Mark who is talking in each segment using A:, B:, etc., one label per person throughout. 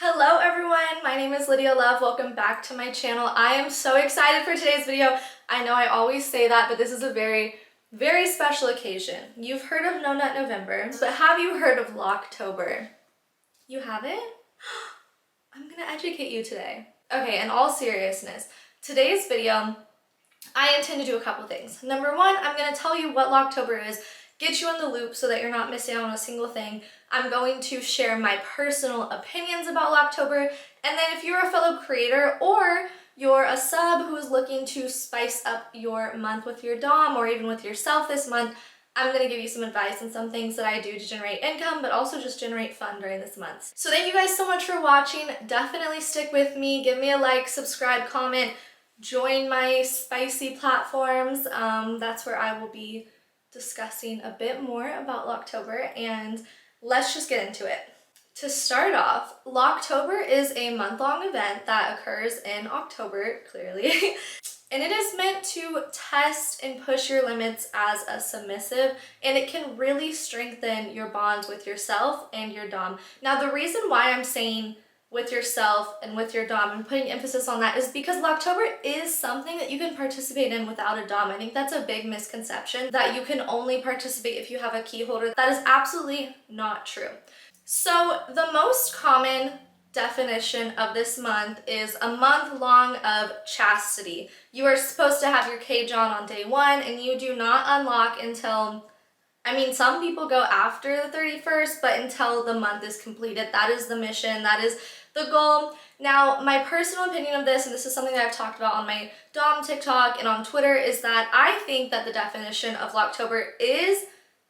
A: Hello everyone, my name is Lydia Love. Welcome back to my channel. I am so excited for today's video. I know I always say that, but this is a very special occasion. You've heard of No Nut November, but have you heard of Locktober? You haven't? I'm gonna educate you today. Okay, in all seriousness, today's video, I intend to do a couple things. Number one, I'm gonna tell you what Locktober is, get you in the loop so that you're not missing out on a single thing. I'm going to share my personal opinions about Locktober, and then if you're a fellow creator or you're a sub who's looking to spice up your month with your dom or even with yourself this month, I'm going to give you some advice on some things that I do to generate income, but also just generate fun during this month. So thank you guys so much for watching. Definitely stick with me. Give me a like, subscribe, comment, join my spicy platforms. That's where I will be discussing a bit more about Locktober, and let's just get into it. To start off, Locktober is a month-long event that occurs in October, clearly, and it is meant to test and push your limits as a submissive, and it can really strengthen your bonds with yourself and your dom. Now, the reason why I'm saying with yourself and with your dom and putting emphasis on that is because Locktober is something that you can participate in without a dom. I think that's a big misconception, that you can only participate if you have a key holder. That is absolutely not true. So the most common definition of this month is a month long of chastity. You are supposed to have your cage on day one, and you do not unlock until, I mean, some people go after the 31st, but until the month is completed. That is the mission, that is the goal. Now, my personal opinion of this, and this is something that I've talked about on my dom TikTok and on Twitter, is that I think that the definition of Locktober is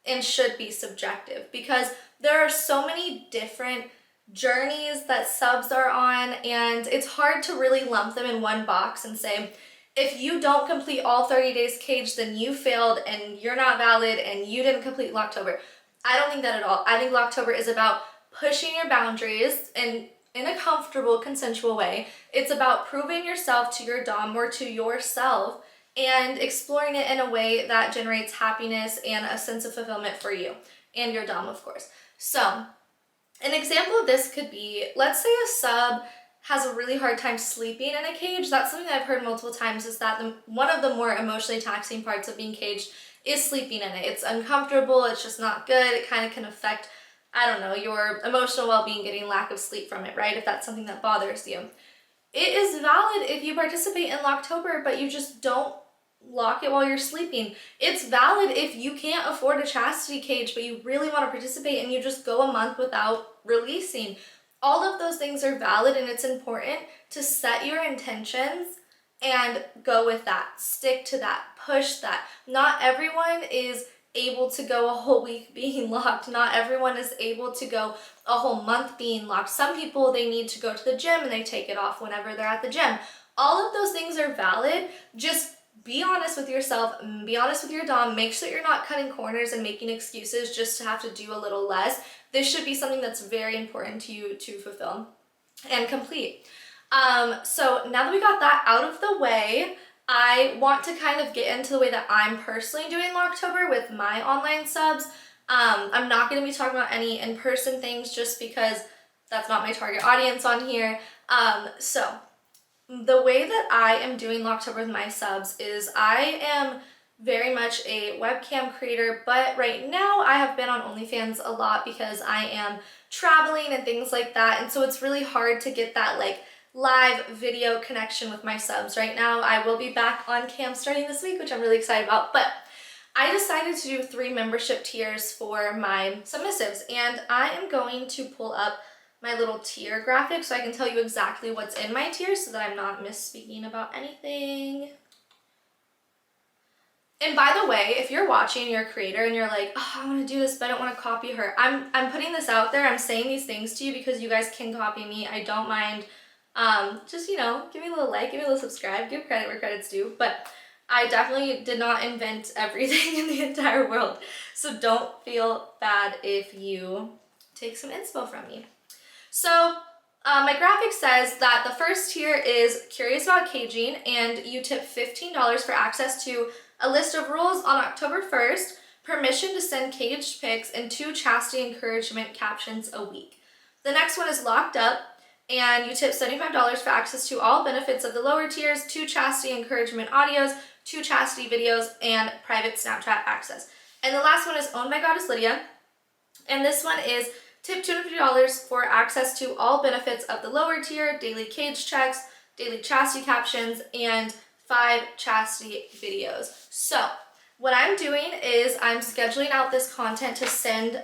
A: and should be subjective, because there are so many different journeys that subs are on, and it's hard to really lump them in one box and say, if you don't complete all 30 days cage, then you failed and you're not valid and you didn't complete Locktober. I don't think that at all. I think Locktober is about pushing your boundaries and in a comfortable, consensual way. It's about proving yourself to your dom or to yourself and exploring it in a way that generates happiness and a sense of fulfillment for you and your dom, of course. So an example of this could be, let's say a sub has a really hard time sleeping in a cage. That's something that I've heard multiple times, is that one of the more emotionally taxing parts of being caged is sleeping in it. It's uncomfortable, it's just not good. It kind of can affect, I don't know, your emotional well-being, getting lack of sleep from it, right? If that's something that bothers you. It is valid if you participate in Locktober, but you just don't lock it while you're sleeping. It's valid if you can't afford a chastity cage, but you really want to participate and you just go a month without releasing. All of those things are valid, and it's important to set your intentions and go with that. Stick to that. Push that. Not everyone is able to go a whole week being locked. Not everyone is able to go a whole month being locked. Some people, they need to go to the gym and they take it off whenever they're at the gym. All of those things are valid. Just be honest with yourself, be honest with your dom, make sure that you're not cutting corners and making excuses just to have to do a little less. This should be something that's very important to you to fulfill and complete. So now that we got that out of the way, I want to kind of get into the way that I'm personally doing Locktober with my online subs. I'm not going to be talking about any in-person things just because that's not my target audience on here. So the way that I am doing Locktober with my subs is I am very much a webcam creator, but right now I have been on OnlyFans a lot because I am traveling and things like that, and so it's really hard to get that like live video connection with my subs. Right now I will be back on cam starting this week, which I'm really excited about, but I decided to do 3 membership tiers for my submissives, and I am going to pull up my little tier graphic so I can tell you exactly what's in my tiers so that I'm not misspeaking about anything. And by the way, if you're watching, you're a creator and you're like, oh, I want to do this, but I don't want to copy her. I'm putting this out there. I'm saying these things to you because you guys can copy me. I don't mind. Just, you know, give me a little like, give me a little subscribe, give credit where credit's due. But I definitely did not invent everything in the entire world. So don't feel bad if you take some inspo from me. So my graphic says that the first tier is curious about caging, and you tip $15 for access to a list of rules on October 1st, permission to send caged pics, and 2 chastity encouragement captions a week. The next one is locked up, and you tip $75 for access to all benefits of the lower tiers, 2 chastity encouragement audios, 2 chastity videos, and private Snapchat access. And the last one is owned by GoddessLydia, and this one is tip $250 for access to all benefits of the lower tier, daily cage checks, daily chastity captions, and 5 chastity videos. So what I'm doing is I'm scheduling out this content to send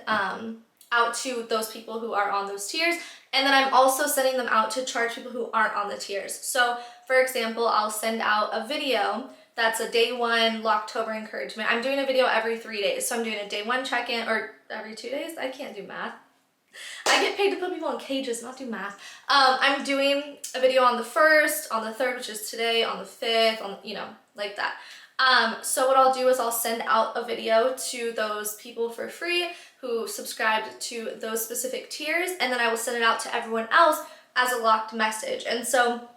A: out to those people who are on those tiers, and then I'm also sending them out to charge people who aren't on the tiers. So for example, I'll send out a video that's a day 1 Locktober encouragement. I'm doing a video every 3 days. So I'm doing a day 1 check-in, or every 2 days? I can't do math. I get paid to put people in cages, not do math. I'm doing a video on the 1st, on the 3rd, which is today, on the 5th, on, you know, like that. So what I'll do is I'll send out a video to those people for free who subscribed to those specific tiers, and then I will send it out to everyone else as a locked message. And so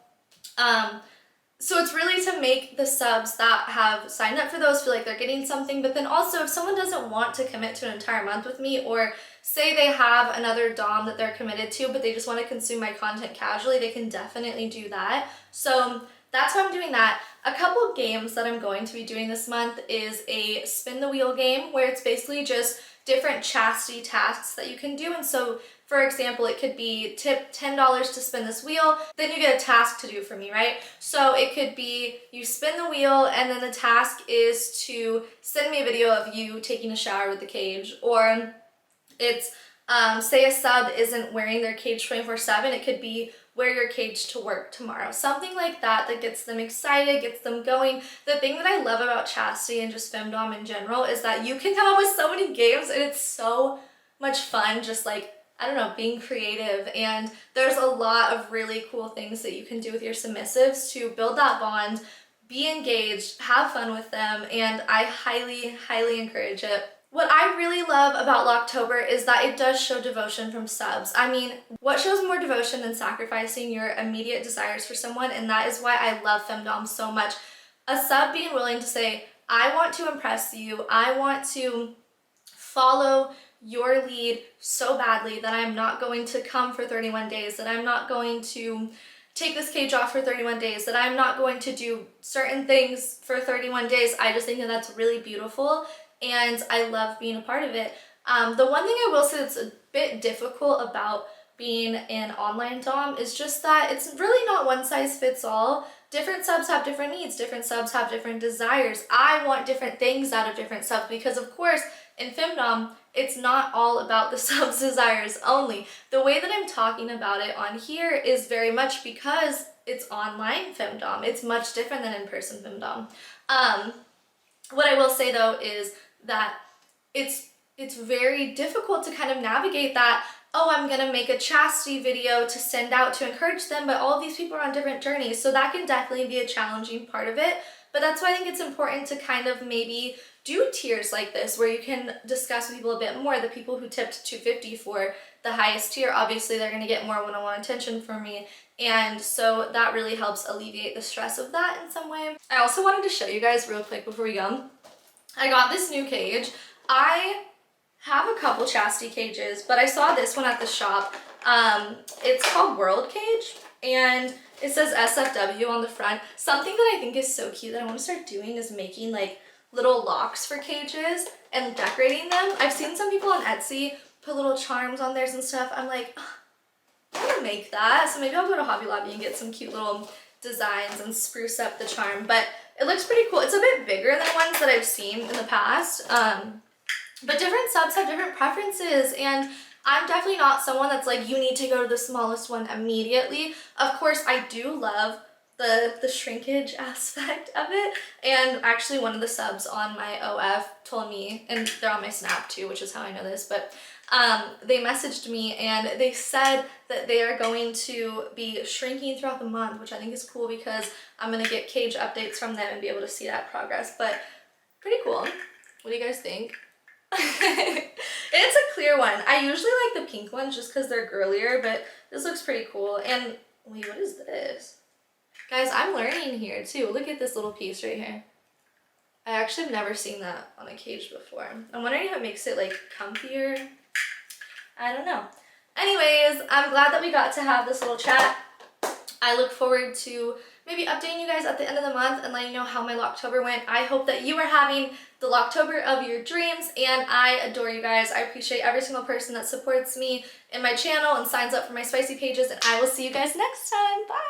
A: it's really to make the subs that have signed up for those feel like they're getting something, but then also if someone doesn't want to commit to an entire month with me, or say they have another dom that they're committed to, but they just want to consume my content casually, they can definitely do that. So that's why I'm doing that. A couple games that I'm going to be doing this month is a spin the wheel game, where it's basically just different chastity tasks that you can do. And so for example, it could be tip $10 to spin this wheel, then you get a task to do for me, right? So it could be you spin the wheel and then the task is to send me a video of you taking a shower with the cage, or it's say a sub isn't wearing their cage 24/7, it could be wear your cage to work tomorrow. Something like that that gets them excited, gets them going. The thing that I love about chastity and just femdom in general is that you can come up with so many games, and it's so much fun just like, I don't know, being creative. And there's a lot of really cool things that you can do with your submissives to build that bond, be engaged, have fun with them, and I highly, highly encourage it. What I really love about Locktober is that it does show devotion from subs. I mean, what shows more devotion than sacrificing your immediate desires for someone? And that is why I love femdom so much. A sub being willing to say, I want to impress you, I want to follow your lead so badly that I'm not going to come for 31 days, that I'm not going to take this cage off for 31 days, that I'm not going to do certain things for 31 days. I just think that that's really beautiful, and I love being a part of it. The one thing I will say that's a bit difficult about being an online dom is just that it's really not one size fits all. Different subs have different needs, different subs have different desires. I want different things out of different subs because, of course, in femdom, it's not all about the subs' desires only. The way that I'm talking about it on here is very much because it's online femdom. It's much different than in-person femdom. What I will say though is that it's very difficult to kind of navigate that, oh, I'm gonna make a chastity video to send out to encourage them, but all of these people are on different journeys. So that can definitely be a challenging part of it. But that's why I think it's important to kind of maybe do tiers like this where you can discuss with people a bit more. The people who tipped $250 for the highest tier, obviously they're gonna get more one-on-one attention from me. And so that really helps alleviate the stress of that in some way. I also wanted to show you guys real quick before we go. I got this new cage. I have a couple chastity cages, but I saw this one at the shop. It's called World Cage, and it says SFW on the front. Something that I think is so cute that I want to start doing is making like little locks for cages and decorating them. I've seen some people on Etsy put little charms on theirs and stuff. I'm like, I'm gonna make that. So maybe I'll go to Hobby Lobby and get some cute little designs and spruce up the charm, but it looks pretty cool. It's a bit bigger than ones that I've seen in the past, but different subs have different preferences, and I'm definitely not someone that's like, you need to go to the smallest one immediately. Of course, I do love the shrinkage aspect of it, and actually one of the subs on my OF told me, and they're on my Snap too, which is how I know this, but they messaged me and they said that they are going to be shrinking throughout the month, which I think is cool because I'm going to get cage updates from them and be able to see that progress. But pretty cool. What do you guys think? It's a clear one. I usually like the pink ones just because they're girlier, but this looks pretty cool. And wait, what is this? Guys, I'm learning here too. Look at this little piece right here. I actually have never seen that on a cage before. I'm wondering if it makes it like comfier. I don't know. Anyways, I'm glad that we got to have this little chat. I look forward to maybe updating you guys at the end of the month and letting you know how my Locktober went. I hope that you are having the Locktober of your dreams, and I adore you guys. I appreciate every single person that supports me in my channel and signs up for my spicy pages, and I will see you guys next time. Bye!